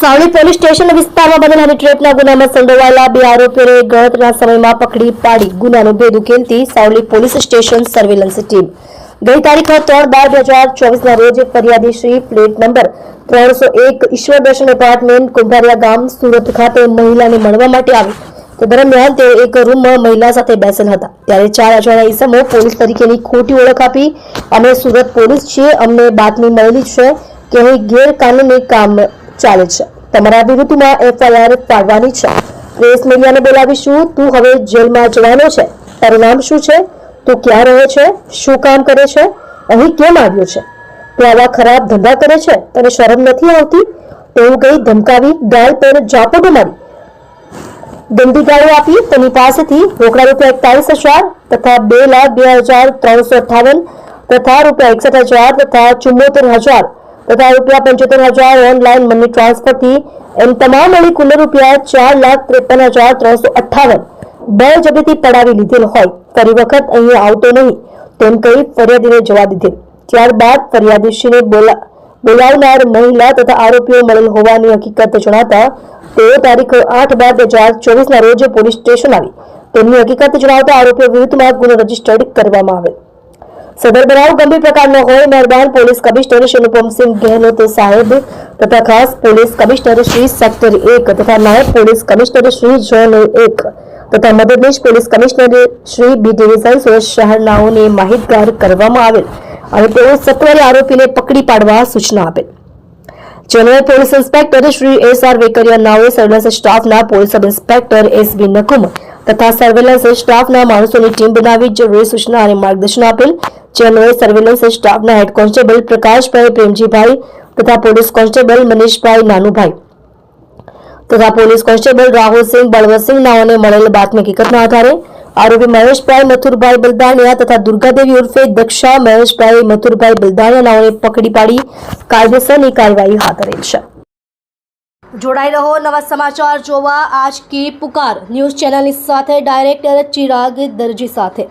Savli police station વિસ્તારમાં બનેલ હની ટ્રેપના ગુનામાં સંડોવાયેલા બે આરોપીઓને ગણતરીના સમયમાં પકડી પાડી ગુનાનો ભેદ ઉકેલતી Savli police station surveillance team ગઈ તારીખ 3/12/2024 રોજ ફરિયાદી શ્રી પ્લેટ નંબર 301 ઈશ્વર દર્શન એપાર્ટમેન્ટ કુંભારિયા ગામ સુરત ખાતે મહિલાને મળવા માટે આવી તે દરમિયાન તેઓ એક રૂમમાં મહિલા સાથે બેસેલ હતા ત્યારે ચાર અજાણ્યા ઈસમો પોલીસ તરીકેની ખોટી ઓળખ આપી અમે સુરત પોલીસ છીએ, અમને બાતમી મળેલી છે કે અહીં ગેરકાનૂની કામ ચાલે છે, તમારા વિરુદ્ધમાં એફઆઈઆર પાડવાની છે, પ્રેસ મીડિયાને બોલાવીશું, તું હવે જેલમાં જવાનો છે, તારું નામ શું છે, તું ક્યાં રહે છે, શું કામ કરે છે, અહીં કેમ આવ્યો છે, તું આવા ખરાબ ધંધા કરે છે, તને શરમ નથી આવતી, તેવું કહી ધમકાવી ગાલ પર ઝાપટો મારી ગંદી ગાળો આપી તેની પાસેથી રોકડા રૂપિયા 41,000 તથા 2,02,358 તથા રૂપિયા 61,000 તથા 74,000 તથા રૂપિયા 75,000 ઓનલાઈન મની ટ્રાન્સફરથી એમ તમામ મળી કુલ રૂપિયા 4,53,358 બળજબરીથી પડાવી લીધેલ હોય ફરી વખત અહીં આવતો નહીં તેમ કહી ફરિયાદીને જવા દીધેલ. ત્યારબાદ ફરિયાદીશ્રીને બોલાવનાર મહિલા તથા આરોપીઓ મળેલ હોવાની હકીકત જણાતા તેઓ તારીખ 8/12/2024 રોજ પોલીસ સ્ટેશન આવી તેમની હકીકત જણાવતા આરોપીઓ વિરુદ્ધમાં ગુનો રજીસ્ટર્ડ કરવામાં આવેલ. સદર બનાવ ગંભીર પ્રકારનો હોય મહેરબાન પોલીસ કમિશનર શ્રી અનુપમસિંહ ગેહલોત સાહેબ તથા ખાસ પોલીસ કમિશનર શ્રી સેક્ટર 1 તથા નાયબ પોલીસ કમિશનર શ્રી ઝોન 1 તથા મદદનીશ police commissioner Shri B division Surat શહેરનાઓને માહિતગાર કરવામાં આવેલ અને તેઓ સત્વરે આરોપીને પકડી પાડવા સૂચના આપેલ. જેનો police inspector Shri S R. Vekariya નાઓએ સર્વેલન્સ સ્ટાફના police sub inspector S B. Nakum તથા સર્વેલન્સ સ્ટાફના માણસોની ટીમ બનાવી જરૂરી સૂચના અને માર્ગદર્શન આપેલ. જેનો સર્વેલન્સ સ્ટાફના હેડ કોન્સ્ટેબલ પ્રકાશભાઈ પ્રેમજીભાઈ તથા પોલીસ કોન્સ્ટેબલ મનીષભાઈ નાનુભાઈ તથા પોલીસ કોન્સ્ટેબલ રાહુલસિંહ બળવતસિંહ નાઓને મળેલ બાતમી હકીકતના આધારે આરોપી મહેશભાઈ મથુરભાઈ બલદાણિયા તથા દુર્ગાદેવી ઉર્ફે દક્ષા મહેશભાઈ મથુરભાઈ બલદાણિયા નાઓને પકડી પાડી કાયદેસરની કાર્યવાહી હાથ ધરેલ છે. જોડાઈ રહો નવા સમાચાર જોવા આજ કી પુકાર ન્યૂઝ ચેનલની સાથે ડાયરેક્ટર ચિરાગ દરજી સાથે.